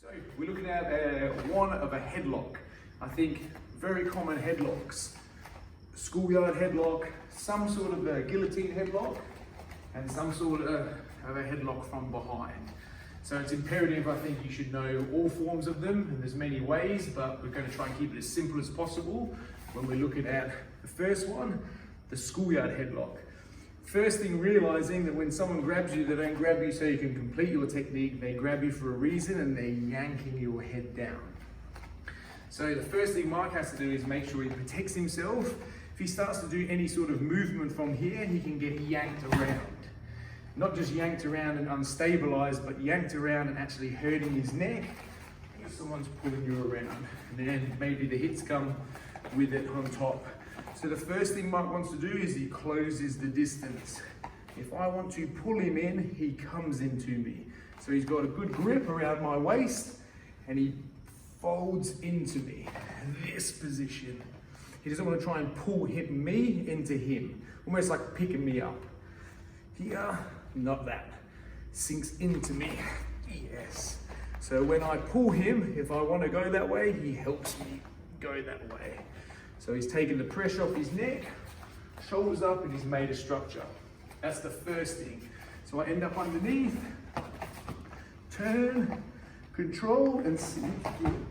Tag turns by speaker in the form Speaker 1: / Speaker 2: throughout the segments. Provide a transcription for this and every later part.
Speaker 1: So we're looking at one of a headlock. I think very common headlocks. Schoolyard headlock, some sort of a guillotine headlock, and some sort of a headlock from behind. So it's imperative, I think, you should know all forms of them, and there's many ways, but we're going to try and keep it as simple as possible when we're looking at the first one, the schoolyard headlock. First thing, realizing that when someone grabs you, they don't grab you so you can complete your technique, they grab you for a reason and they're yanking your head down. So the first thing Mark has to do is make sure he protects himself. If he starts to do any sort of movement from here, he can get yanked around. Not just yanked around and unstabilized, but yanked around and actually hurting his neck if someone's pulling you around. And then maybe the hits come with it on top. So the first thing Mark wants to do is he closes the distance. If I want to pull him in, he comes into me. So he's got a good grip around my waist and he folds into me, this position. He doesn't want to try and hit me into him, almost like picking me up. Here, not that. Sinks into me, yes. So when I pull him, if I want to go that way, he helps me go that way. So he's taken the pressure off his neck, shoulders up, and he's made a structure. That's the first thing. So I end up underneath, turn, control, and sink in.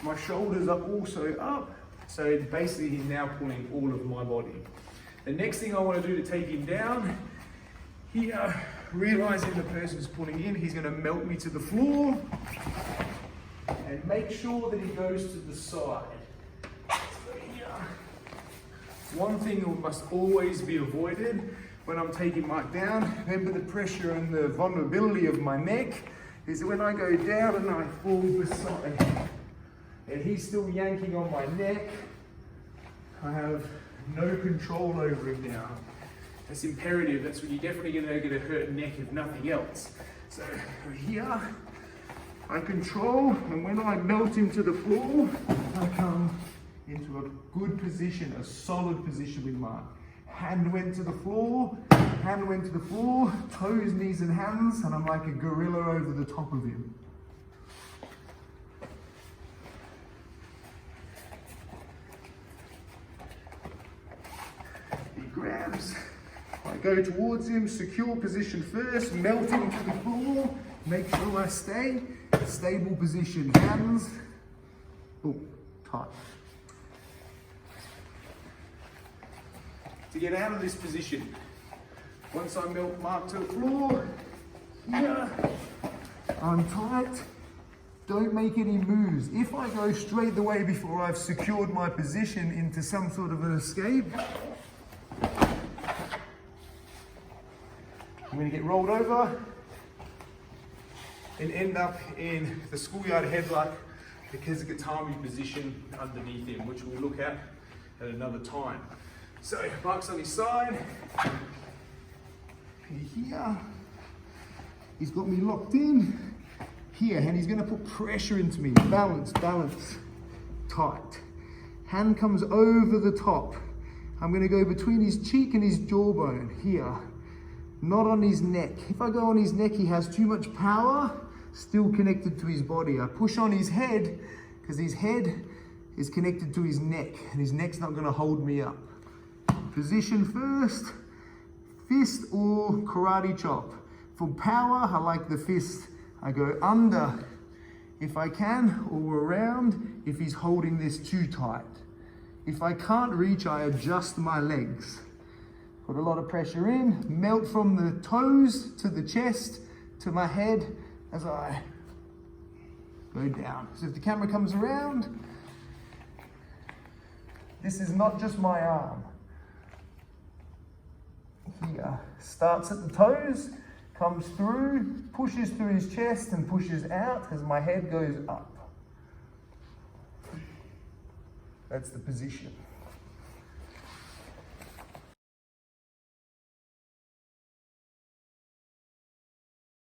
Speaker 1: My shoulders are also up, so basically he's now pulling all of my body. The next thing I want to do to take him down, here, realizing the person's pulling in, he's going to melt me to the floor, and make sure that he goes to the side. One thing that must always be avoided when I'm taking Mike down, remember the pressure and the vulnerability of my neck, is that when I go down and I fall beside, and he's still yanking on my neck, I have no control over him now. That's imperative. That's when you're definitely going to get a hurt neck if nothing else. So here, I control, and when I melt him to the floor, I come into a good position, a solid position with Mark. Hand went to the floor, toes, knees and hands, and I'm like a gorilla over the top of him. He grabs, I go towards him, secure position first, melt him to the floor, make sure I stay, stable position, hands, tight. To get out of this position, once I melt Mark to the floor, here, I'm tight, don't make any moves. If I go straight the way before I've secured my position into some sort of an escape, I'm going to get rolled over and end up in the schoolyard headlock because of the timing position underneath him, which we'll look at another time. So Mark's on his side, here, he's got me locked in, here, and he's going to put pressure into me, balance, tight. Hand comes over the top. I'm going to go between his cheek and his jawbone, here, not on his neck. If I go on his neck, he has too much power, still connected to his body. I push on his head, because his head is connected to his neck, and his neck's not going to hold me up. Position first, fist or karate chop. For power, I like the fist. I go under if I can, or around if he's holding this too tight. If I can't reach, I adjust my legs. Put a lot of pressure in, melt from the toes to the chest to my head as I go down. So if the camera comes around, this is not just my arm. Here, starts at the toes, comes through, pushes through his chest and pushes out as my head goes up. That's the position.